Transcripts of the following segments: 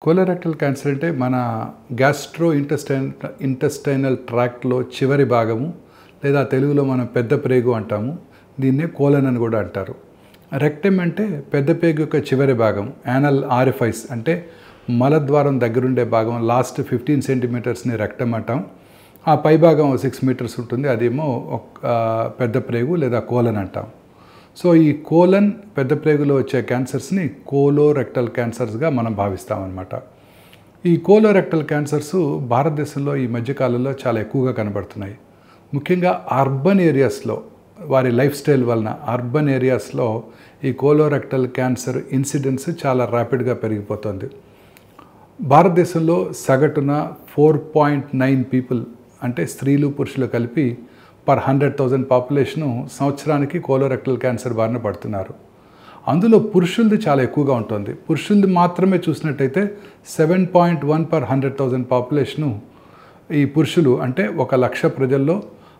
Colorectal cancer అంటే మన gastro intestinal ట్రాక్ట్లో చివరి భాగము, లేదా తెలుగులో మనం పెద్ద ప్రేగు అంటాము. దీన్నే కోలన్ అని కూడా అంటారు. రెక్టమ్ అంటే పెద్ద పేగు యొక్క చివరి భాగం. యానల్ ఆరిఫైస్ అంటే మలద్వారం దగ్గరుండే భాగం, లాస్ట్ 15 సెంటీమీటర్స్ని రెక్టమ్ అంటాం. ఆ పై భాగం 6 మీటర్స్ ఉంటుంది, అదేమో పెద్ద ప్రేగు లేదా కోలన్ అంటాం. సో ఈ కోలన్ పెద్ద ప్రేగులో వచ్చే క్యాన్సర్స్ని కోలోరెక్టల్ క్యాన్సర్స్గా మనం భావిస్తామన్నమాట. ఈ కోలోరెక్టల్ క్యాన్సర్స్ భారతదేశంలో ఈ మధ్యకాలంలో చాలా ఎక్కువగా కనబడుతున్నాయి. ముఖ్యంగా అర్బన్ ఏరియాస్లో వారి లైఫ్ స్టైల్ వలన అర్బన్ ఏరియాస్లో ఈ కోలోరెక్టల్ క్యాన్సర్ ఇన్సిడెన్స్ చాలా ర్యాపిడ్గా పెరిగిపోతుంది. భారతదేశంలో సగటున 4.9 పీపుల్ అంటే స్త్రీలు పురుషులు కలిపి పర్ 100,000 పాపులేషను సంవత్సరానికి కోలోరెక్టల్ క్యాన్సర్ బారిన పడుతున్నారు. అందులో పురుషులది చాలా ఎక్కువగా ఉంటుంది. పురుషులది మాత్రమే చూసినట్టయితే 7.1 పర్ 100,000 పాపులేషను ఈ పురుషులు. అంటే 1,00,000 ప్రజల్లో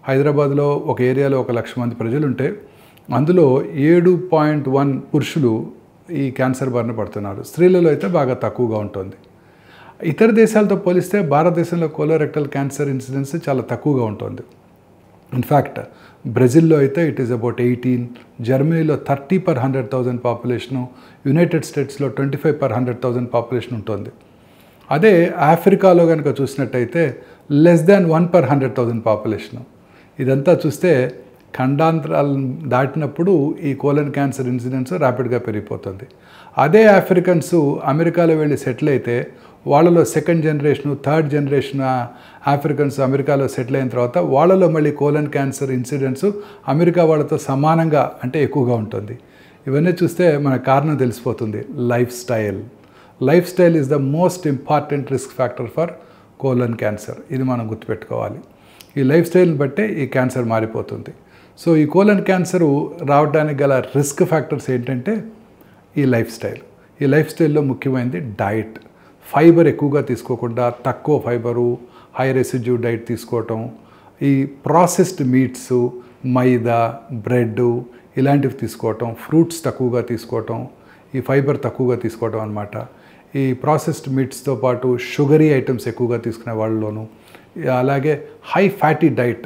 హైదరాబాద్లో ఒక ఏరియాలో 1,00,000 మంది ప్రజలు ఉంటే అందులో 7.1 పురుషులు ఈ క్యాన్సర్ బారిన పడుతున్నారు. స్త్రీలలో అయితే బాగా తక్కువగా ఉంటుంది. ఇతర దేశాలతో పోలిస్తే భారతదేశంలో కోలోరెక్టల్ క్యాన్సర్ ఇన్సిడెన్స్ చాలా తక్కువగా ఉంటుంది. ఇన్ఫ్యాక్ట్ బ్రెజిల్లో అయితే ఇట్ ఈస్ అబౌట్ 18, జర్మనీలో 30 పర్ 100,000 పాపులేషను, యునైటెడ్ స్టేట్స్లో 25 పర్ 100,000 పాపులేషన్ ఉంటుంది. అదే ఆఫ్రికాలో కనుక చూసినట్టయితే లెస్ దాన్ 1 పర్ 100,000 పాపులేషను. ఇదంతా చూస్తే ఖండాంతరాలు దాటినప్పుడు ఈ కోలన్ క్యాన్సర్ ఇన్సిడెన్స్ ర్యాపిడ్గా పెరిగిపోతుంది. అదే ఆఫ్రికన్స్ అమెరికాలో వెళ్ళి సెటిల్ అయితే వాళ్ళలో second generation, third generation Africans అమెరికాలో సెటిల్ అయిన తర్వాత వాళ్ళలో మళ్ళీ కోలన్ క్యాన్సర్ ఇన్సిడెన్స్ అమెరికా వాళ్ళతో సమానంగా అంటే ఎక్కువగా ఉంటుంది. ఇవన్నీ చూస్తే మన కారణం తెలిసిపోతుంది. Life style is the most important risk factor for colon cancer. ఇది మనం గుర్తుపెట్టుకోవాలి. ఈ లైఫ్ స్టైల్ని బట్టే ఈ క్యాన్సర్ మారిపోతుంది. సో ఈ కోలన్ క్యాన్సరు రావడానికి గల రిస్క్ ఫ్యాక్టర్స్ ఏంటంటే ఈ లైఫ్ స్టైల్లో ముఖ్యమైనది డైట్. ఫైబర్ ఎక్కువగా తీసుకోకుండా తక్కువ ఫైబరు, హై రెసిడ్యూ డైట్ తీసుకోవటం, ఈ ప్రాసెస్డ్ మీట్స్, మైదా, బ్రెడ్ ఇలాంటివి తీసుకోవటం, ఫ్రూట్స్ తక్కువగా తీసుకోవటం, ఈ ఫైబర్ తక్కువగా తీసుకోవటం అన్నమాట. ఈ ప్రాసెస్డ్ మీట్స్తో పాటు షుగరీ ఐటమ్స్ ఎక్కువగా తీసుకునే వాళ్ళలోనూ, అలాగే high fatty diet,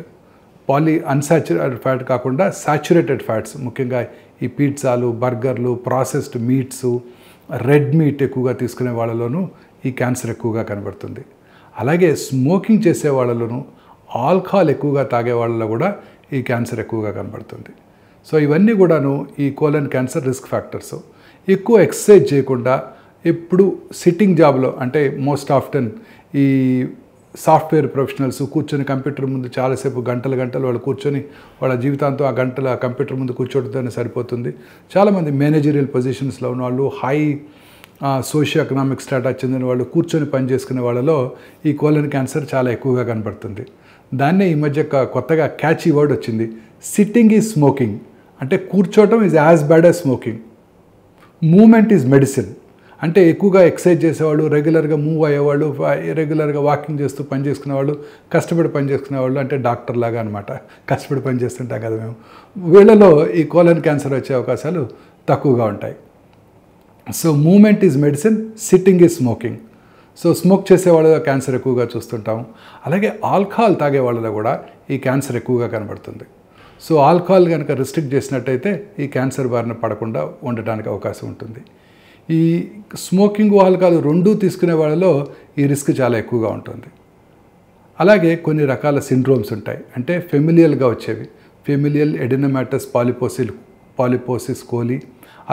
unsaturated fat కాకుండా సాచురేటెడ్ ఫ్యాట్స్, ముఖ్యంగా ఈ పిజ్జాలు, బర్గర్లు, ప్రాసెస్డ్ మీట్స్, రెడ్ మీట్ ఎక్కువగా తీసుకునే వాళ్ళలోనూ ఈ క్యాన్సర్ ఎక్కువగా కనబడుతుంది. అలాగే స్మోకింగ్ చేసే వాళ్ళలోనూ, ఆల్కహాల్ ఎక్కువగా తాగే వాళ్ళలో కూడా ఈ క్యాన్సర్ ఎక్కువగా కనబడుతుంది. సో ఇవన్నీ కూడాను ఈ కోలన్ క్యాన్సర్ రిస్క్ ఫ్యాక్టర్స్. ఎక్కువ ఎక్సర్సైజ్ చేయకుండా ఎప్పుడు సిట్టింగ్ జాబ్లో, అంటే మోస్ట్ ఆఫ్టెన్ ఈ సాఫ్ట్వేర్ ప్రొఫెషనల్స్ కూర్చొని కంప్యూటర్ ముందు చాలాసేపు గంటలు వాళ్ళు కూర్చొని వాళ్ళ జీవితాంతం ఆ గంటల కంప్యూటర్ ముందు కూర్చోవడంతోనే సరిపోతుంది. చాలామంది మేనేజరియల్ పొజిషన్స్లో ఉన్న వాళ్ళు, హై సోషియో ఎకనామిక్ స్టాటస్ చెందిన వాళ్ళు కూర్చొని పనిచేసుకునే వాళ్ళలో ఈ కోలన్ క్యాన్సర్ చాలా ఎక్కువగా కనబడుతుంది. దాన్నే ఈ మధ్య కొత్తగా క్యాచీ వర్డ్ వచ్చింది, సిట్టింగ్ ఈజ్ స్మోకింగ్. అంటే కూర్చోవటం is as bad as smoking. Movement is medicine. అంటే ఎక్కువగా ఎక్సర్సైజ్ చేసేవాళ్ళు, రెగ్యులర్గా మూవ్ అయ్యేవాళ్ళు, రెగ్యులర్గా వాకింగ్ చేస్తూ పని చేసుకునేవాళ్ళు, కష్టపడి పని చేసుకునేవాళ్ళు, అంటే డాక్టర్ లాగా అనమాట. కష్టపడి పని చేస్తుంటాం కదా మేము. వీళ్ళలో ఈ కోలన్ క్యాన్సర్ వచ్చే అవకాశాలు తక్కువగా ఉంటాయి. So movement is medicine, sitting is smoking. So smoke చేసే వాళ్ళలో క్యాన్సర్ ఎక్కువగా చూస్తుంటాం. అలాగే ఆల్కహాల్ తాగే వాళ్ళలో కూడా ఈ క్యాన్సర్ ఎక్కువగా కనబడుతుంది. సో ఆల్కహాల్ కనుక రిస్ట్రిక్ట్ చేసినట్టయితే ఈ క్యాన్సర్ బారిన పడకుండా ఉండటానికి అవకాశం ఉంటుంది. ఈ స్మోకింగ్, ఆల్కహాల్ రెండూ తీసుకునే వాళ్ళలో ఈ రిస్క్ చాలా ఎక్కువగా ఉంటుంది. అలాగే కొన్ని రకాల సిండ్రోమ్స్ ఉంటాయి, అంటే ఫెమిలియల్గా వచ్చేవి. ఫెమిలియల్ ఎడినోమాటస్ పాలిపోసిస్ కోలి,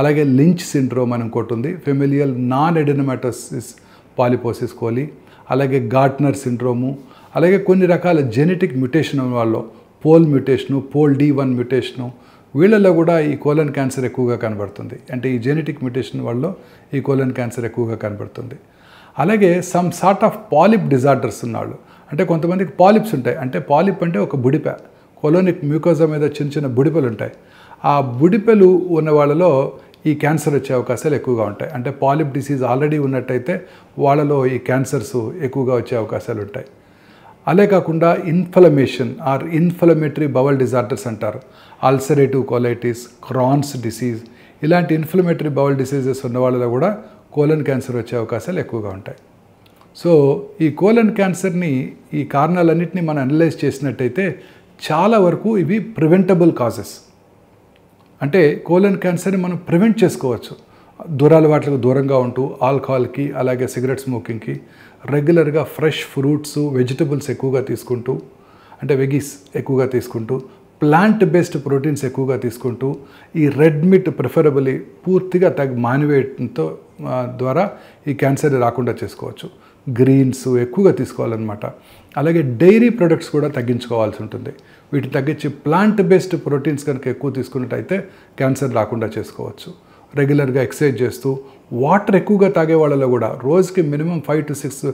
అలాగే లించ్ సిండ్రోమ్ అని ఇంకోటి ఉంది, ఫెమిలియల్ నాన్ ఎడినోమాటోసిస్ పాలిపోసిస్ కోలి, అలాగే గార్ట్నర్ సిండ్రోము, అలాగే కొన్ని రకాల జెనెటిక్ మ్యుటేషన్ వాళ్ళలో పోల్ మ్యుటేషను, పోల్ D1 మ్యుటేషను, వీళ్ళలో కూడా ఈ కోలన్ క్యాన్సర్ ఎక్కువగా కనబడుతుంది. అంటే ఈ జెనెటిక్ మ్యుటేషన్ వాళ్ళలో ఈ కోలన్ క్యాన్సర్ ఎక్కువగా కనబడుతుంది. అలాగే some sort of polyp disorders ఉన్నవాళ్ళు, అంటే కొంతమందికి పాలిప్స్ ఉంటాయి. అంటే పాలిప్ అంటే ఒక బుడిపె, కొలోనిక్ మ్యూకోజా మీద చిన్న బుడిపెలు ఉంటాయి. ఆ బుడిపెలు ఉన్న వాళ్ళలో ఈ క్యాన్సర్ వచ్చే అవకాశాలు ఎక్కువగా ఉంటాయి. అంటే పాలిప్ డిసీజ్ ఆల్రెడీ ఉన్నట్టయితే వాళ్ళలో ఈ క్యాన్సర్స్ ఎక్కువగా వచ్చే అవకాశాలు ఉంటాయి. అలే కాకుండా inflammation or inflammatory bowel disorders అంటారు. అల్సరేటివ్ కోలైటిస్, క్రాన్స్ డిసీజ్, ఇలాంటి ఇన్ఫ్లమేటరీ బవల్ డిసీజెస్ ఉన్న వాళ్ళలో కూడా కోలన్ క్యాన్సర్ వచ్చే అవకాశాలు ఎక్కువగా ఉంటాయి. సో ఈ కోలన్ క్యాన్సర్ని ఈ కారణాలన్నింటినీ మనం అనలైజ్ చేసినట్టయితే చాలా వరకు ఇవి ప్రివెంటబుల్ కాజెస్. అంటే కోలన్ క్యాన్సర్ని మనం ప్రివెంట్ చేసుకోవచ్చు. దురలవాట్లకు దూరంగా ఉంటూ ఆల్కహాల్కి అలాగే సిగరెట్ స్మోకింగ్కి రెగ్యులర్గా ఫ్రెష్ ఫ్రూట్స్ వెజిటబుల్స్ ఎక్కువగా తీసుకుంటూ, అంటే వెగీస్ ఎక్కువగా తీసుకుంటూ, ప్లాంట్ బేస్డ్ ప్రోటీన్స్ ఎక్కువగా తీసుకుంటూ, ఈ రెడ్ మీట్ ప్రిఫరబుల్లీ పూర్తిగా మానివేయడంతో ద్వారా ఈ క్యాన్సర్ రాకుండా చేసుకోవచ్చు. గ్రీన్స్ ఎక్కువగా తీసుకోవాలన్నమాట. అలాగే డైరీ ప్రొడక్ట్స్ కూడా తగ్గించుకోవాల్సి ఉంటుంది. వీటిని తగ్గించి ప్లాంట్ బేస్డ్ ప్రోటీన్స్ కనుక ఎక్కువ తీసుకున్నట్టయితే క్యాన్సర్ రాకుండా చేసుకోవచ్చు. రెగ్యులర్గా ఎక్సర్సైజ్ చేస్తూ వాటర్ ఎక్కువగా తాగే వాళ్ళలో కూడా రోజుకి minimum 5 to 6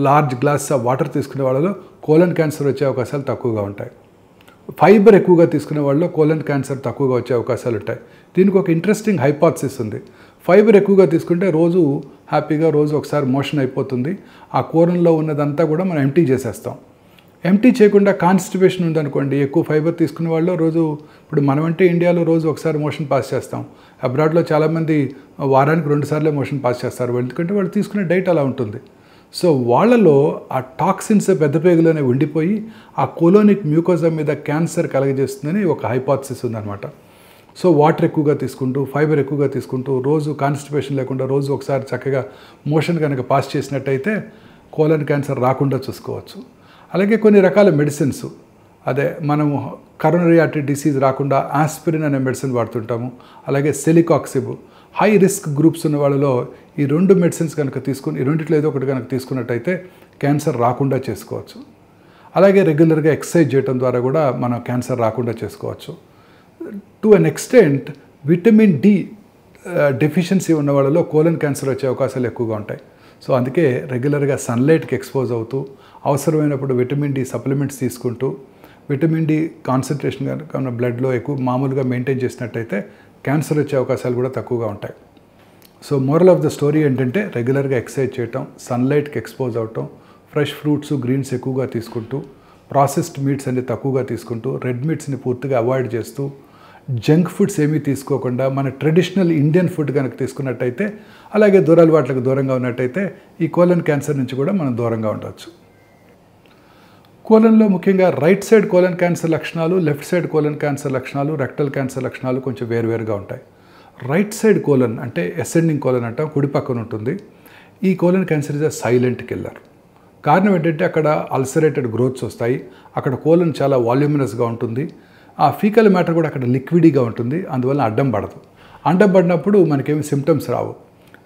large glass of water తీసుకునే వాళ్ళలో కోలన్ క్యాన్సర్ వచ్చే అవకాశాలు తక్కువగా ఉంటాయి. ఫైబర్ ఎక్కువగా తీసుకునే వాళ్ళలో కోలన్ క్యాన్సర్ తక్కువగా వచ్చే అవకాశాలు ఉంటాయి. దీనికి ఒక ఇంట్రెస్టింగ్ హైపోథసిస్ ఉంది. ఫైబర్ ఎక్కువగా తీసుకుంటే రోజు హ్యాపీగా రోజు ఒకసారి మోషన్ అయిపోతుంది. ఆ కోలన్లో ఉన్నదంతా కూడా మనం ఎంటీ చేసేస్తాం. ఎంటీ చేయకుండా కాన్స్టిపేషన్ ఉందనుకోండి, ఎక్కువ ఫైబర్ తీసుకునే వాళ్ళు రోజు, ఇప్పుడు మనమంటే ఇండియాలో రోజు ఒకసారి మోషన్ పాస్ చేస్తాం. అబ్రాడ్లో చాలామంది వారానికి 2 సార్లే మోషన్ పాస్ చేస్తారు, ఎందుకంటే వాళ్ళు తీసుకునే డైట్ అలా ఉంటుంది. సో వాళ్ళలో ఆ టాక్సిన్స్ పెద్ద పేగులోనే ఉండిపోయి ఆ కోలోనిక్ మ్యూకోజా మీద క్యాన్సర్ కలగజేస్తుందని ఒక హైపోథసిస్ ఉందన్నమాట. సో వాటర్ ఎక్కువగా తీసుకుంటూ, ఫైబర్ ఎక్కువగా తీసుకుంటూ, రోజు కాన్స్టిపేషన్ లేకుండా రోజు ఒకసారి చక్కగా మోషన్ కనుక పాస్ చేసినట్టయితే కోలన్ క్యాన్సర్ రాకుండా చూసుకోవచ్చు. అలాగే కొన్ని రకాల మెడిసిన్స్, అదే మనము కరోనరీ ఆర్టరీ డిసీజ్ రాకుండా ఆస్పిరిన్ అనే మెడిసిన్ వాడుతుంటాము. అలాగే సెలికాక్సిబ్, హై రిస్క్ గ్రూప్స్ ఉన్న వాళ్ళలో ఈ 2 మెడిసిన్స్ కనుక తీసుకుని, ఈ రెండిట్లో ఏదో ఒకటి కనుక తీసుకున్నట్టయితే క్యాన్సర్ రాకుండా చేసుకోవచ్చు. అలాగే రెగ్యులర్గా ఎక్సర్సైజ్ చేయడం ద్వారా కూడా మనం క్యాన్సర్ రాకుండా చేసుకోవచ్చు. To an extent vitamin D deficiency ఉన్న వాళ్ళలో కోలన్ క్యాన్సర్ వచ్చే అవకాశాలు ఎక్కువగా ఉంటాయి. సో అందుకే రెగ్యులర్గా సన్లైట్కి ఎక్స్పోజ్ అవుతూ, అవసరమైనప్పుడు విటమిన్ డి సప్లిమెంట్స్ తీసుకుంటూ, విటమిన్ డి కాన్సన్ట్రేషన్ కనుక మన బ్లడ్లో ఎక్కువ మామూలుగా మెయింటైన్ చేసినట్టయితే క్యాన్సర్ వచ్చే అవకాశాలు కూడా తక్కువగా ఉంటాయి. So moral of the story ఏంటంటే రెగ్యులర్గా ఎక్సర్సైజ్ చేయటం, సన్లైట్కి ఎక్స్పోజ్ అవటం, ఫ్రెష్ ఫ్రూట్స్ గ్రీన్స్ ఎక్కువగా తీసుకుంటూ, ప్రాసెస్డ్ మీట్స్ అన్ని తక్కువగా తీసుకుంటూ, రెడ్ మీట్స్ని పూర్తిగా అవాయిడ్ చేస్తూ, జంక్ ఫుడ్స్ ఏమీ తీసుకోకుండా మన ట్రెడిషనల్ ఇండియన్ ఫుడ్ కనుక తీసుకున్నట్టయితే, అలాగే దురలవాట్లకు దూరంగా ఉన్నట్టయితే ఈ కోలన్ క్యాన్సర్ నుంచి కూడా మనం దూరంగా ఉండవచ్చు. కోలన్లో ముఖ్యంగా రైట్ సైడ్ కోలన్ క్యాన్సర్ లక్షణాలు, లెఫ్ట్ సైడ్ కోలన్ క్యాన్సర్ లక్షణాలు, రెక్టల్ క్యాన్సర్ లక్షణాలు కొంచెం వేరువేరుగా ఉంటాయి. రైట్ సైడ్ కోలన్ అంటే అసెండింగ్ కోలన్ అంటాం, కుడి పక్కన ఉంటుంది. ఈ colon cancer is a silent killer. కారణం ఏంటంటే అక్కడ అల్సరేటెడ్ గ్రోత్స్ వస్తాయి, అక్కడ కోలన్ చాలా వాల్యూమినస్గా ఉంటుంది, ఆ ఫీకల్ మ్యాటర్ కూడా అక్కడ లిక్విడీగా ఉంటుంది, అందువల్ల అడ్డం పడదు. అడ్డం పడినప్పుడు మనకేమి సిమ్టమ్స్ రావు.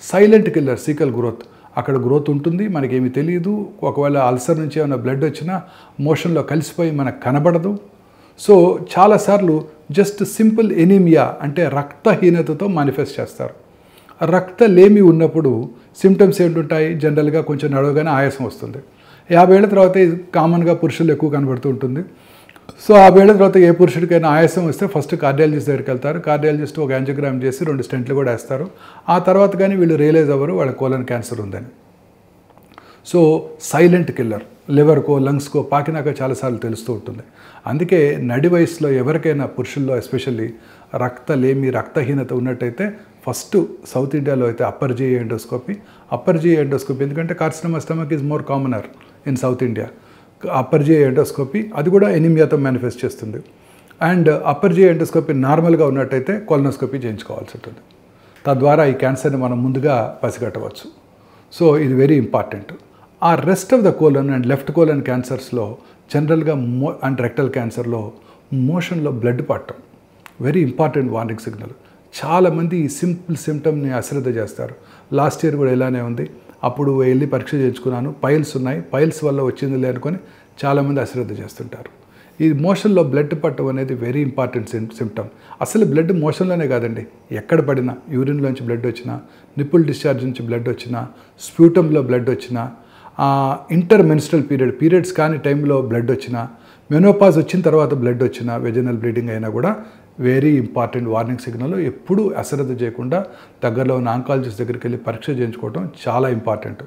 సైలెంట్ కిల్లర్ సీకల్ గ్రోత్, అక్కడ గ్రోత్ ఉంటుంది, మనకేమీ తెలియదు. ఒకవేళ అల్సర్ నుంచి ఏమైనా బ్లడ్ వచ్చినా మోషన్లో కలిసిపోయి మనకు కనబడదు. సో చాలాసార్లు జస్ట్ సింపుల్ ఎనీమియా అంటే రక్తహీనతతో మేనిఫెస్ట్ చేస్తారు. రక్తలేమి ఉన్నప్పుడు సిమ్టమ్స్ ఏంటుంటాయి? జనరల్గా కొంచెం నడవగానే ఆయాసం వస్తుంది. 50 ఏళ్ల తర్వాత ఇది కామన్గా పురుషులు ఎక్కువ కనబడుతూ ఉంటుంది. సో 50 ఏళ్ల తర్వాత ఏ పురుషుడికైనా ఆయాసం వస్తే ఫస్ట్ కార్డియాలజిస్ట్ దగ్గరికి వెళ్తారు. కార్డియాలజిస్ట్ ఒక యాంజియోగ్రామ్ చేసి 2 స్టెంట్లు కూడా వేస్తారు. ఆ తర్వాత కానీ వీళ్ళు రియలైజ్ అవ్వరు వాళ్ళ కోలన్ క్యాన్సర్ ఉందని. సో సైలెంట్ కిల్లర్, లివర్కో లంగ్స్కో పాకినాక చాలాసార్లు తెలుస్తూ ఉంటుంది. అందుకే నడి వయసులో ఎవరికైనా పురుషుల్లో ఎస్పెషల్లీ రక్తలేమి రక్తహీనత ఉన్నట్టయితే ఫస్ట్ సౌత్ ఇండియాలో అయితే అప్పర్ జీ ఎండోస్కోపీ, ఎందుకంటే carcinoma stomach is more commoner in south India. Upper G endoscopy అది కూడా ఎనిమియాతో మేనిఫెస్ట్ చేస్తుంది. అండ్ అప్పర్ జీ ఎండోస్కోపీ నార్మల్గా ఉన్నట్టయితే కొలనోస్కోపీ చేయించుకోవాల్సి ఉంటుంది. తద్వారా ఈ క్యాన్సర్ని మనం ముందుగా పసిగట్టవచ్చు. సో ఇది వెరీ ఇంపార్టెంట్. ఆ rest of the colon and left colon క్యాన్సర్స్లో జనరల్గా అండ్ రెక్టల్ క్యాన్సర్లో మోషన్లో బ్లడ్ పట్టడం వెరీ ఇంపార్టెంట్ వార్నింగ్ సిగ్నల్. చాలామంది ఈ సింపుల్ సిమ్టమ్ని అశ్రద్ధ చేస్తారు. లాస్ట్ ఇయర్ కూడా ఇలానే ఉంది. అప్పుడు వెళ్ళి పరీక్ష చేయించుకున్నాను, పైల్స్ ఉన్నాయి, పైల్స్ వల్ల వచ్చిందిలే అనుకొని చాలామంది అశ్రద్ధ చేస్తుంటారు. ఈ మోషన్లో బ్లడ్ పట్టడం అనేది వెరీ ఇంపార్టెంట్ సిమ్టమ్. అసలు బ్లడ్ మోషన్లోనే కాదండి, ఎక్కడ పడినా, యూరిన్లోంచి బ్లడ్ వచ్చినా, నిప్పుల్ డిశ్చార్జ్ నుంచి బ్లడ్ వచ్చినా, స్ప్యూటంలో బ్లడ్ వచ్చినా, ఇంటర్మెన్స్ట్రల్ పీరియడ్స్ కాని టైంలో బ్లడ్ వచ్చినా, మెనోపాజ్ వచ్చిన తర్వాత బ్లడ్ వచ్చినా, వెజనల్ బ్లీడింగ్ అయినా కూడా వెరీ ఇంపార్టెంట్ వార్నింగ్ సిగ్నల్. ఎప్పుడూ అశ్రద్ధ చేయకుండా దగ్గరలో ఉన్న ఆంకాలజిస్ట్ దగ్గరికి వెళ్ళి పరీక్ష చేయించుకోవడం చాలా ఇంపార్టెంట్.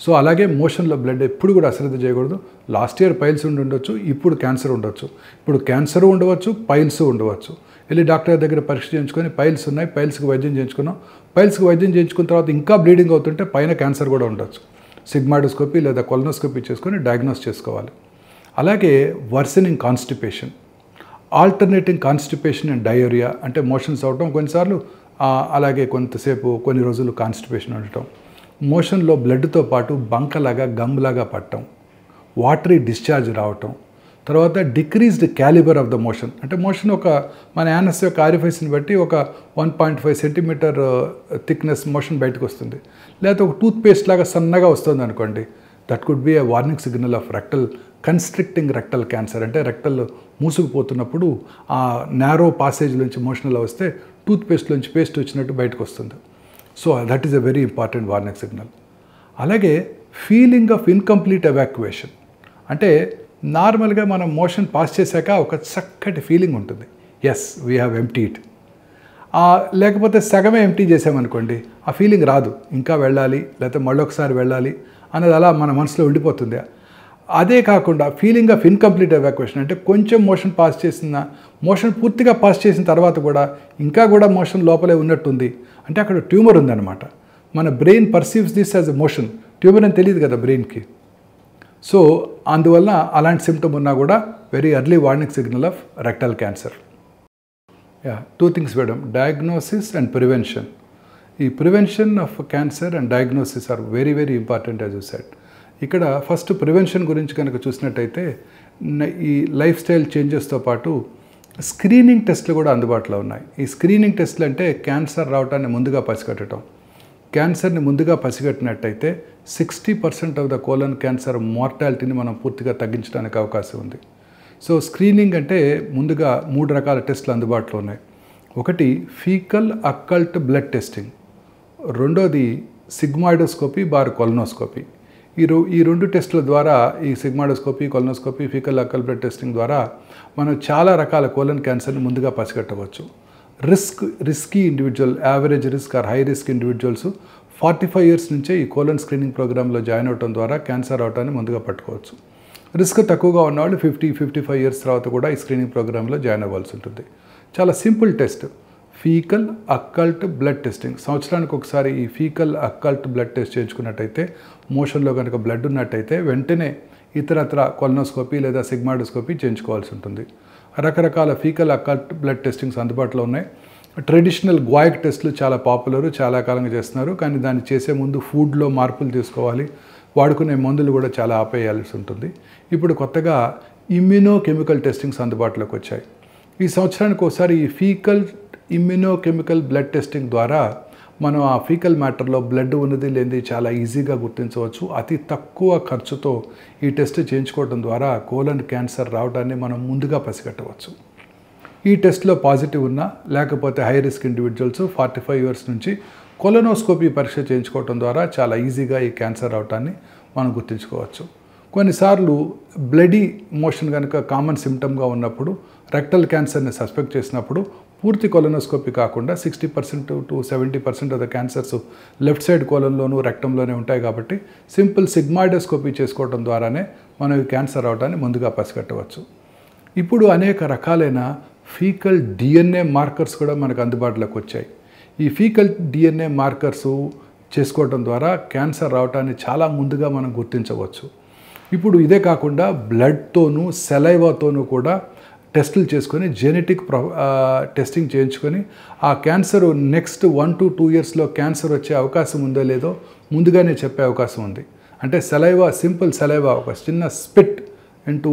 సో అలాగే మోషన్లో బ్లడ్ ఎప్పుడు కూడా అశ్రద్ధ చేయకూడదు. లాస్ట్ ఇయర్ పైల్స్ ఉండొచ్చు, ఇప్పుడు క్యాన్సర్ ఉండొచ్చు. ఇప్పుడు క్యాన్సర్ ఉండవచ్చు, పైల్స్ ఉండవచ్చు. వెళ్ళి డాక్టర్ దగ్గర పరీక్ష చేయించుకొని పైల్స్ ఉన్నాయి, పైల్స్కి వైద్యం చేయించుకున్నాం. పైల్స్కి వైద్యం చేయించుకున్న తర్వాత ఇంకా బ్లీడింగ్ అవుతుంటే పైన క్యాన్సర్ కూడా ఉండొచ్చు. సిగ్మాడోస్కోపీ లేదా కొలనోస్కోపీ చేసుకొని డయాగ్నోస్ చేసుకోవాలి. అలాగే worsening constipation, alternating constipation and diarrhoea, అంటే మోషన్స్ అవటం కొన్నిసార్లు, అలాగే కొంతసేపు కొన్ని రోజులు కాన్స్టిపేషన్ ఉండటం, మోషన్లో బ్లడ్తో పాటు బంకలాగా గమ్లాగా పట్టడం, వాటరీ డిశ్చార్జ్ రావటం, తర్వాత decreased calibre of the motion, అంటే మోషన్ ఒక మన యానస్ యొక్క ఆరిఫైస్ని బట్టి ఒక 1.5 సెంటీమీటర్ థిక్నెస్ మోషన్ బయటకు వస్తుంది. లేకపోతే ఒక టూత్ పేస్ట్ లాగా సన్నగా వస్తుంది అనుకోండి, that could be a warning signal of rectal constricting rectal cancer. అంటే రెక్టల్ మూసుకుపోతున్నప్పుడు ఆ నారో పాసేజ్ నుంచి మోషన్లో వస్తే టూత్ పేస్ట్లోంచి పేస్ట్ వచ్చినట్టు బయటకు వస్తుంది. So that is a very important warning signal. అలాగే ఫీలింగ్ ఆఫ్ ఇన్కంప్లీట్ ఎవాక్యుయేషన్, అంటే నార్మల్గా మనం మోషన్ పాస్ చేశాక ఒక చక్కటి ఫీలింగ్ ఉంటుంది, ఎస్ వీ హ్యావ్ ఎంప్టీడ్. లేకపోతే సగమే ఎంప్టీ చేసామనుకోండి, ఆ ఫీలింగ్ రాదు, ఇంకా వెళ్ళాలి లేకపోతే మళ్ళొకసారి వెళ్ళాలి అన్నది అలా మన మనసులో ఉండిపోతుంది. అదే కాకుండా ఫీలింగ్ ఆఫ్ ఇన్కంప్లీట్ ఎవాక్యుయేషన్, అంటే కొంచెం మోషన్ పాస్ చేసిన, మోషన్ పూర్తిగా పాస్ చేసిన తర్వాత కూడా ఇంకా కూడా మోషన్ లోపలే ఉన్నట్టుంది, అంటే అక్కడ ట్యూమర్ ఉందన్నమాట. మన brain perceives this as a motion, tumour అని తెలియదు కదా బ్రెయిన్కి. సో అందువల్ల అలాంటి సిమ్టమ్ ఉన్నా కూడా very early warning signal of rectal cancer. Two things madam, diagnosis and prevention. ఈ prevention of cancer and diagnosis are very very important as you said. ఇక్కడ ఫస్ట్ ప్రివెన్షన్ గురించి కనుక చూసినట్టయితే ఈ లైఫ్ స్టైల్ చేంజెస్తో పాటు స్క్రీనింగ్ టెస్ట్లు కూడా అందుబాటులో ఉన్నాయి. ఈ స్క్రీనింగ్ టెస్ట్లు అంటే క్యాన్సర్ రావటాన్ని ముందుగా పసిగట్టడం. క్యాన్సర్ని ముందుగా పసిగట్టినట్టయితే 60% ఆఫ్ ద కోలన్ క్యాన్సర్ మార్టాలిటీని మనం పూర్తిగా తగ్గించడానికి అవకాశం ఉంది. సో స్క్రీనింగ్ అంటే ముందుగా 3 రకాల టెస్టులు అందుబాటులో ఉన్నాయి. ఒకటి ఫీకల్ అక్కల్ట్ బ్లడ్ టెస్టింగ్, రెండోది సిగ్మాయిడోస్కోపీ బార్ కొలనోస్కోపీ. ఈ రెండు టెస్టుల ద్వారా, ఈ sigmoidoscopy, colonoscopy, fecal occult blood testing ద్వారా మనం చాలా రకాల కోలన్ క్యాన్సర్ని ముందుగా పసిగట్టవచ్చు. Risky individual, average risk or high risk individuals 45 years నుంచే ఈ కోలన్ స్క్రీనింగ్ ప్రోగ్రాంలో జాయిన్ అవడం ద్వారా క్యాన్సర్ అవటాన్ని ముందుగా పట్టుకోవచ్చు. రిస్క్ తక్కువగా ఉన్నవాళ్ళు 50-55 ఇయర్స్ తర్వాత కూడా ఈ స్క్రీనింగ్ ప్రోగ్రాంలో జాయిన్ అవ్వాల్సి ఉంటుంది. చాలా simple test, faecal occult blood testing. సంవత్సరానికి ఒకసారి ఈ ఫీకల్ అక్కల్ట్ బ్లడ్ టెస్ట్ చేయించుకున్నట్టయితే, మోషన్లో కనుక బ్లడ్ ఉన్నట్టయితే వెంటనే ఇతరత్ర కొలనోస్కోపీ లేదా సిగ్మాడోస్కోపీ చేయించుకోవాల్సి ఉంటుంది. రకరకాల ఫీకల్ అక్కల్ట్ బ్లడ్ టెస్టింగ్స్ అందుబాటులో ఉన్నాయి. ట్రెడిషనల్ గ్వాయిక్ టెస్టులు చాలా పాపులర్, చాలా కాలంగా చేస్తున్నారు. కానీ దాన్ని చేసే ముందు ఫుడ్లో మార్పులు తీసుకోవాలి, వాడుకునే మందులు కూడా చాలా ఆపేయాల్సి ఉంటుంది. ఇప్పుడు కొత్తగా ఇమ్యూనోకెమికల్ టెస్టింగ్స్ అందుబాటులోకి వచ్చాయి. ఈ సంవత్సరానికి ఒకసారి ఈ ఫీకల్ ఇమ్యూనోకెమికల్ బ్లడ్ టెస్టింగ్ ద్వారా మనం ఆ ఫీకల్ మ్యాటర్లో బ్లడ్ ఉన్నది లేనిది చాలా ఈజీగా గుర్తించవచ్చు. అతి తక్కువ ఖర్చుతో ఈ టెస్ట్ చేయించుకోవడం ద్వారా కోలన్ క్యాన్సర్ రావడాన్ని మనం ముందుగా పసిగట్టవచ్చు. ఈ టెస్ట్లో పాజిటివ్ ఉన్నా లేకపోతే హై రిస్క్ ఇండివిజువల్స్ 45 ఇయర్స్ నుంచి కొలనోస్కోపీ పరీక్ష చేయించుకోవడం ద్వారా చాలా ఈజీగా ఈ క్యాన్సర్ రావడాన్ని మనం గుర్తించుకోవచ్చు. కొన్నిసార్లు బ్లడీ మోషన్ కనుక కామన్ సిమ్టమ్గా ఉన్నప్పుడు, రెక్టల్ క్యాన్సర్ని సస్పెక్ట్ చేసినప్పుడు పూర్తి కొలనోస్కోపీ కాకుండా 60% to 70% of the cancers left side కోలన్లోనూ రెక్టంలోనే ఉంటాయి. కాబట్టి సింపుల్ సిగ్మాయిడోస్కోపీ చేసుకోవడం ద్వారానే మనం ఈ క్యాన్సర్ రావడాన్ని ముందుగా పసిగట్టవచ్చు. ఇప్పుడు అనేక రకాలైన ఫీకల్ డిఎన్ఏ మార్కర్స్ కూడా మనకు అందుబాటులోకి వచ్చాయి. ఈ ఫీకల్ డిఎన్ఏ మార్కర్స్ చేసుకోవడం ద్వారా క్యాన్సర్ రావడాన్ని చాలా ముందుగా మనం గుర్తించవచ్చు. ఇప్పుడు ఇదే కాకుండా బ్లడ్తోనూ సెలైవాతోనూ కూడా టెస్టులు చేసుకొని జెనెటిక్ టెస్టింగ్ చేయించుకొని ఆ క్యాన్సర్ నెక్స్ట్ 1 to 2 ఇయర్స్లో క్యాన్సర్ వచ్చే అవకాశం ఉందో లేదో ముందుగానే చెప్పే అవకాశం ఉంది. అంటే సెలైవా, సింపుల్ సెలైవా, ఒక చిన్న స్పిట్ ఇంటూ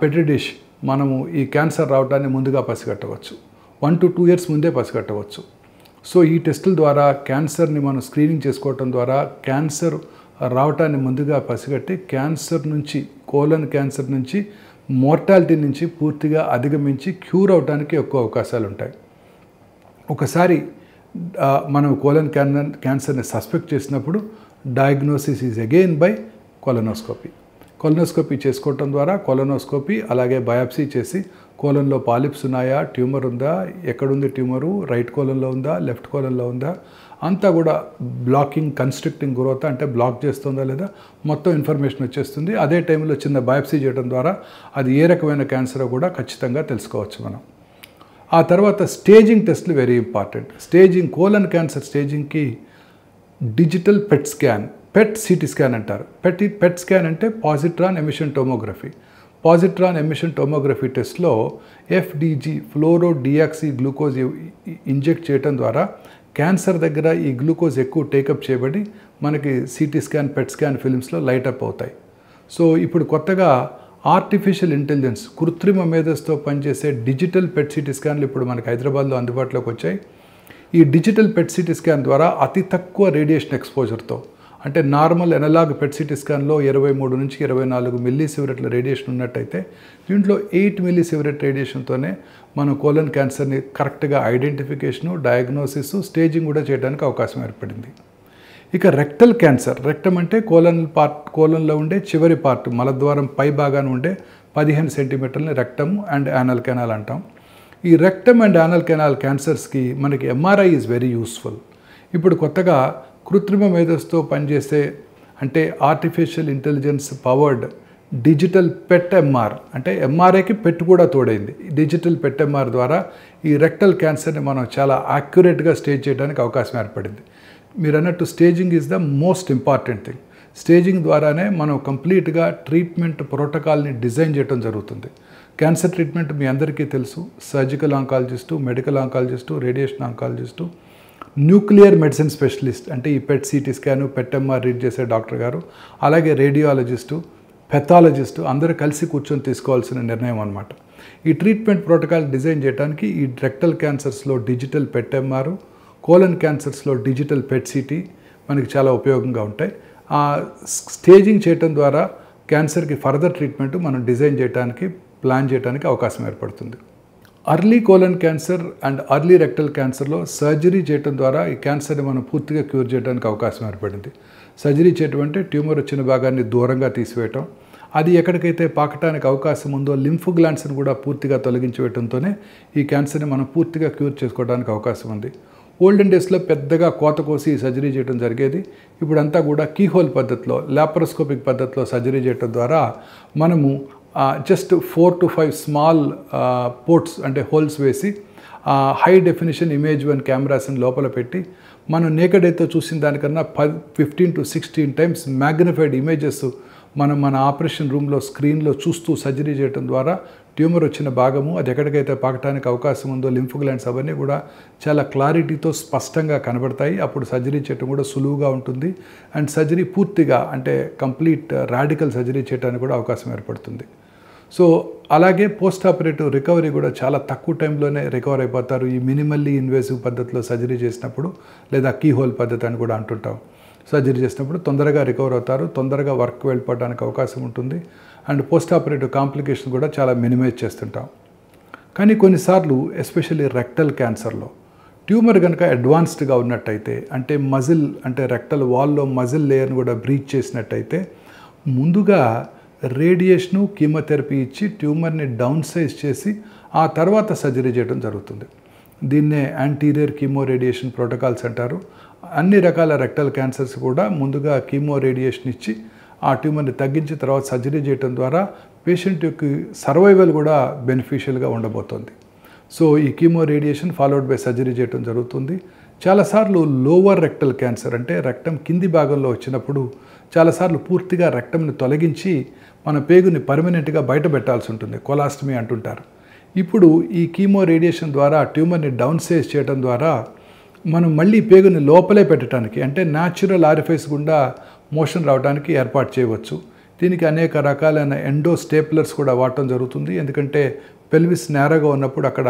పెట్రీ డిష్ మనము ఈ క్యాన్సర్ రావడాన్ని ముందుగా పసిగట్టవచ్చు. 1 to 2 ఇయర్స్ ముందే పసిగట్టవచ్చు. సో ఈ టెస్టుల ద్వారా క్యాన్సర్ని మనం స్క్రీనింగ్ చేసుకోవటం ద్వారా క్యాన్సర్ రావటాన్ని ముందుగా పసిగట్టి క్యాన్సర్ నుంచి, కోలన్ క్యాన్సర్ నుంచి, మోర్టాలిటీ నుంచి పూర్తిగా అధిగమించి క్యూర్ అవడానికి ఎక్కువ అవకాశాలు ఉంటాయి. ఒకసారి మనం కోలన్ క్యాన్సర్ని సస్పెక్ట్ చేసినప్పుడు diagnosis is again by colonoscopy. Colonoscopy చేసుకోవటం ద్వారా కొలనోస్కోపీ అలాగే బయాప్సీ చేసి కోలన్లో పాలిప్స్ ఉన్నాయా, ట్యూమర్ ఉందా, ఎక్కడుంది ట్యూమరు, రైట్ కోలన్లో ఉందా, లెఫ్ట్ కోలన్లో ఉందా, అంతా కూడా బ్లాకింగ్ కన్స్ట్రిక్టింగ్ గ్రోత్ అంటే బ్లాక్ చేస్తుందా లేదా మొత్తం ఇన్ఫర్మేషన్ వచ్చేస్తుంది. అదే టైంలో చిన్న బయాప్సీ చేయడం ద్వారా అది ఏ రకమైన క్యాన్సరో కూడా ఖచ్చితంగా తెలుసుకోవచ్చు మనం. ఆ తర్వాత స్టేజింగ్ టెస్ట్లు very important. Staging colon cancer స్టేజింగ్కి digital PET scan, PET CT scan అంటారు. పెట్ స్కాన్ అంటే positron emission tomography. Positron emission tomography టెస్ట్లో FDG fluoro deoxy glucose inject చేయడం ద్వారా క్యాన్సర్ దగ్గర ఈ గ్లూకోజ్ ఎక్కువ టేకప్ చేయబడి మనకి సిటీ స్కాన్, పెట్ స్కాన్ ఫిలిమ్స్లో లైట్ అప్ అవుతాయి. సో ఇప్పుడు కొత్తగా ఆర్టిఫిషియల్ ఇంటెలిజెన్స్, కృత్రిమ మేధస్తో పనిచేసే డిజిటల్ పెట్ సిటీ స్కాన్లు ఇప్పుడు మనకి హైదరాబాద్లో అందుబాటులోకి వచ్చాయి. ఈ డిజిటల్ పెట్ సిటీ స్కాన్ ద్వారా అతి తక్కువ రేడియేషన్ ఎక్స్పోజర్తో, అంటే నార్మల్ ఎనలాగ్ పెట్ సిటీ స్కాన్లో 23 నుంచి 24 మిల్లీసివరెట్ల రేడియేషన్ ఉన్నట్టయితే దీంట్లో 8 మిల్లీసివరెట్ రేడియేషన్తోనే మనం కోలన్ క్యాన్సర్ని కరెక్ట్గా ఐడెంటిఫికేషను, డయాగ్నోసిస్, స్టేజింగ్ కూడా చేయడానికి అవకాశం ఏర్పడింది. ఇక రెక్టల్ క్యాన్సర్, రెక్టమ్ అంటే కోలన్లో ఉండే చివరి పార్ట్, మలద్వారం పై భాగాన ఉండే 15 సెంటీమీటర్లని రెక్టమ్ అండ్ యానల్ కెనాల్ అంటాం. ఈ రెక్టమ్ అండ్ యానల్ కెనాల్ క్యాన్సర్స్కి మనకి MRI ఈజ్ వెరీ యూస్ఫుల్. ఇప్పుడు కొత్తగా కృత్రిమ మేధస్తో పనిచేసే అంటే artificial intelligence powered digital PET MR, అంటే MRIకి పెట్ కూడా తోడైంది. డిజిటల్ పెట్ MR ద్వారా ఈ రెక్టల్ క్యాన్సర్ని మనం చాలా యాక్యురేట్గా స్టేజ్ చేయడానికి అవకాశం ఏర్పడింది. మీరు అన్నట్టు staging is the most important thing. Staging ద్వారానే మనం కంప్లీట్గా ట్రీట్మెంట్ ప్రోటోకాల్ని డిజైన్ చేయడం జరుగుతుంది. క్యాన్సర్ ట్రీట్మెంట్ మీ అందరికీ తెలుసు. Surgical oncologist, medical oncologist, radiation oncologist, nuclear medicine specialist అంటే ఈ పెట్ సిటీ స్కాను, పెట్ MR రీడ్ చేసే డాక్టర్ గారు, అలాగే రేడియాలజిస్టు, పెథాలజిస్టు అందరూ కలిసి కూర్చొని తీసుకోవాల్సిన నిర్ణయం అన్నమాట. ఈ ట్రీట్మెంట్ ప్రోటోకాల్ డిజైన్ చేయడానికి ఈ రెక్టల్ క్యాన్సర్స్లో డిజిటల్ పెట్ MR, కోలన్ క్యాన్సర్స్లో డిజిటల్ పెట్ సిటీ మనకి చాలా ఉపయోగంగా ఉంటాయి. ఆ స్టేజింగ్ చేయటం ద్వారా క్యాన్సర్కి ఫర్దర్ ట్రీట్మెంట్ మనం డిజైన్ చేయడానికి, ప్లాన్ చేయడానికి అవకాశం ఏర్పడుతుంది. Early colon cancer and early rectal క్యాన్సర్లో సర్జరీ చేయడం ద్వారా ఈ క్యాన్సర్ని మనం పూర్తిగా క్యూర్ చేయడానికి అవకాశం ఏర్పడింది. సర్జరీ చేయటం అంటే ట్యూమర్ వచ్చిన భాగాన్ని దూరంగా తీసివేయటం, అది ఎక్కడికైతే పాకటానికి అవకాశం ఉందో లింఫ్ గ్లాండ్స్ని కూడా పూర్తిగా తొలగించివేయడంతోనే ఈ క్యాన్సర్ని మనం పూర్తిగా క్యూర్ చేసుకోవడానికి అవకాశం ఉంది. ఓల్డెన్ డేస్లో పెద్దగా కోత కోసి సర్జరీ చేయడం జరిగేది. ఇప్పుడంతా కూడా కీహోల్ పద్ధతిలో, లాప్రోస్కోపిక్ పద్ధతిలో సర్జరీ చేయడం ద్వారా మనము జస్ట్ 4 to 5 స్మాల్ పోర్ట్స్ అంటే హోల్స్ వేసి హై డెఫినిషన్ ఇమేజ్ 1 కెమెరాస్ని లోపల పెట్టి మనం నేకెడ్ అయితే చూసిన దానికన్నా 15 to 16 టైమ్స్ మ్యాగ్నిఫైడ్ ఇమేజెస్ మనం మన ఆపరేషన్ రూమ్లో స్క్రీన్లో చూస్తూ సర్జరీ చేయడం ద్వారా ట్యూమర్ వచ్చిన భాగము, అది ఎక్కడికైతే పాకటానికి అవకాశం ఉందో లింఫ్ గ్లాండ్స్ అవన్నీ కూడా చాలా క్లారిటీతో స్పష్టంగా కనబడతాయి. అప్పుడు సర్జరీ చేయడం కూడా సులువుగా ఉంటుంది. అండ్ సర్జరీ పూర్తిగా అంటే కంప్లీట్ రాడికల్ సర్జరీ చేయడానికి కూడా అవకాశం ఏర్పడుతుంది. సో అలాగే పోస్ట్ ఆపరేటివ్ రికవరీ కూడా చాలా తక్కువ టైంలోనే రికవర్ అయిపోతారు ఈ మినిమల్లీ ఇన్వేసివ్ పద్ధతిలో సర్జరీ చేసినప్పుడు, లేదా కీహోల్ పద్ధతి అని కూడా అంటుంటాం. సర్జరీ చేసినప్పుడు తొందరగా రికవర్ అవుతారు, తొందరగా వర్క్ వెళ్ళిపోవడానికి అవకాశం ఉంటుంది. అండ్ పోస్ట్ ఆపరేటివ్ కాంప్లికేషన్ కూడా చాలా మినిమైజ్ చేస్తుంటాం. కానీ కొన్నిసార్లు ఎస్పెషల్లీ రెక్టల్ క్యాన్సర్లో ట్యూమర్ కనుక అడ్వాన్స్డ్గా ఉన్నట్టయితే, అంటే మజిల్ అంటే రెక్టల్ వాల్లో మజిల్ లేయర్ని కూడా బ్రీచ్ చేసినట్టయితే ముందుగా రేడియేషను, కీమోథెరపీ ఇచ్చి ట్యూమర్ని డౌన్ సైజ్ చేసి ఆ తర్వాత సర్జరీ చేయడం జరుగుతుంది. దీన్నే యాంటీరియర్ కీమో రేడియేషన్ ప్రోటోకాల్స్ అంటారు. అన్ని రకాల రెక్టల్ క్యాన్సర్స్ కూడా ముందుగా కీమో రేడియేషన్ ఇచ్చి ఆ ట్యూమర్ని తగ్గించి తర్వాత సర్జరీ చేయడం ద్వారా పేషెంట్ యొక్క సర్వైవల్ కూడా బెనిఫిషియల్గా ఉండబోతోంది. సో ఈ chemo radiation followed by surgery చేయడం జరుగుతుంది. చాలాసార్లు లోవర్ రెక్టల్ క్యాన్సర్ అంటే రెక్టమ్ కింది భాగంలో వచ్చినప్పుడు చాలాసార్లు పూర్తిగా రెక్టమ్ని తొలగించి మన పేగుని పర్మనెంట్గా బయట పెట్టాల్సి ఉంటుంది, కొలాస్టమీ అంటుంటారు. ఇప్పుడు ఈ కీమో రేడియేషన్ ద్వారా ట్యూమర్ని డౌన్ సైజ్ చేయడం ద్వారా మనం మళ్ళీ పేగుని లోపలే పెట్టడానికి అంటే న్యాచురల్ ఆరిఫైస్ గుండా మోషన్ రావడానికి ఏర్పాటు చేయవచ్చు. దీనికి అనేక రకాలైన ఎండో స్టేప్లర్స్ కూడా వాడటం జరుగుతుంది. ఎందుకంటే పెల్విస్ నేరగా ఉన్నప్పుడు అక్కడ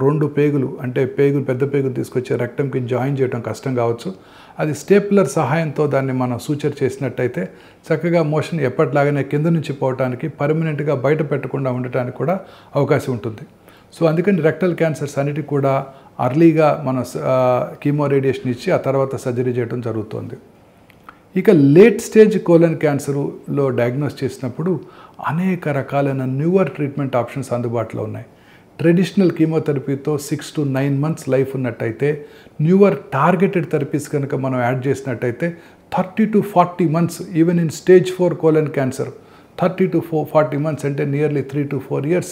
2 పేగులు అంటే పెద్ద పేగులు తీసుకొచ్చే రెక్టమ్కి జాయిన్ చేయడం కష్టం కావచ్చు. అది స్టేప్లర్ సహాయంతో దాన్ని మనం సూచర్ చేసినట్టయితే చక్కగా మోషన్ ఎప్పటిలాగానే కింద నుంచి పోవటానికి, పర్మనెంట్గా బయట పెట్టకుండా ఉండటానికి కూడా అవకాశం ఉంటుంది. సో అందుకని రెక్టల్ క్యాన్సర్స్ అన్నిటికీ కూడా అర్లీగా మనం కీమో రేడియేషన్ ఇచ్చి ఆ తర్వాత సర్జరీ చేయడం జరుగుతుంది. ఇక లేట్ స్టేజ్ కోలన్ క్యాన్సర్లో డయాగ్నోస్ చేసినప్పుడు అనేక రకాలైన న్యూవర్ ట్రీట్మెంట్ ఆప్షన్స్ అందుబాటులో ఉన్నాయి. ట్రెడిషనల్ కీమోథెరపీతో 6 to 9 months లైఫ్ ఉన్నట్టయితే న్యూవర్ టార్గెటెడ్ థెరపీస్ కనుక మనం యాడ్ చేసినట్టయితే 30 to 40 months even in stage 4 colon cancer 30 to 40 months అంటే nearly 3 to 4 years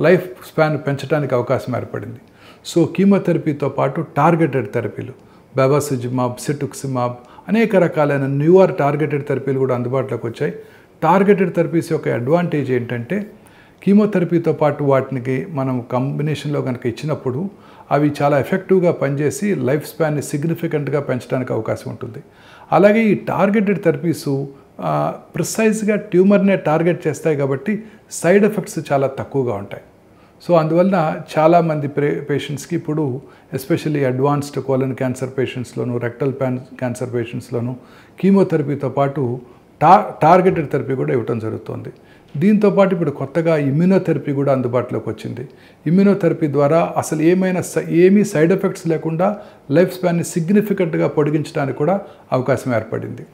life span పెంచడానికి అవకాశం ఏర్పడింది. సో కీమోథెరపీతో పాటు టార్గెటెడ్ థెరపీలు బెవాసిజిమాబ్, సెటుక్సిమాబ్ అనేక రకాలైన న్యూవర్ టార్గెటెడ్ థెరపీలు కూడా అందుబాటులోకి వచ్చాయి. టార్గెటెడ్ థెరపీస్ యొక్క అడ్వాంటేజ్ ఏంటంటే కీమోథెరపీతో పాటు వాటికి మనం కాంబినేషన్లో కనుక ఇచ్చినప్పుడు అవి చాలా ఎఫెక్టివ్గా పనిచేసి లైఫ్ స్పాన్ని సిగ్నిఫికెంట్గా పెంచడానికి అవకాశం ఉంటుంది. అలాగే ఈ టార్గెటెడ్ థెరపీసు ప్రిసైజ్గా ట్యూమర్నే టార్గెట్ చేస్తాయి కాబట్టి సైడ్ ఎఫెక్ట్స్ చాలా తక్కువగా ఉంటాయి. సో అందువలన చాలామంది పేషెంట్స్కి ఇప్పుడు ఎస్పెషల్లీ అడ్వాన్స్డ్ కోలన్ క్యాన్సర్ పేషెంట్స్లోను, రెక్టల్ క్యాన్సర్ పేషెంట్స్లోను కీమోథెరపీతో పాటు టార్గెటెడ్ థెరపీ కూడా ఇవ్వడం జరుగుతుంది. దీంతోపాటు ఇప్పుడు కొత్తగా ఇమ్యూనోథెరపీ కూడా అందుబాటులోకి వచ్చింది. ఇమ్యూనోథెరపీ ద్వారా అసలు ఏమీ సైడ్ ఎఫెక్ట్స్ లేకుండా లైఫ్ స్పాన్ని సిగ్నిఫికెంట్గా పొడిగించడానికి కూడా అవకాశం ఏర్పడింది.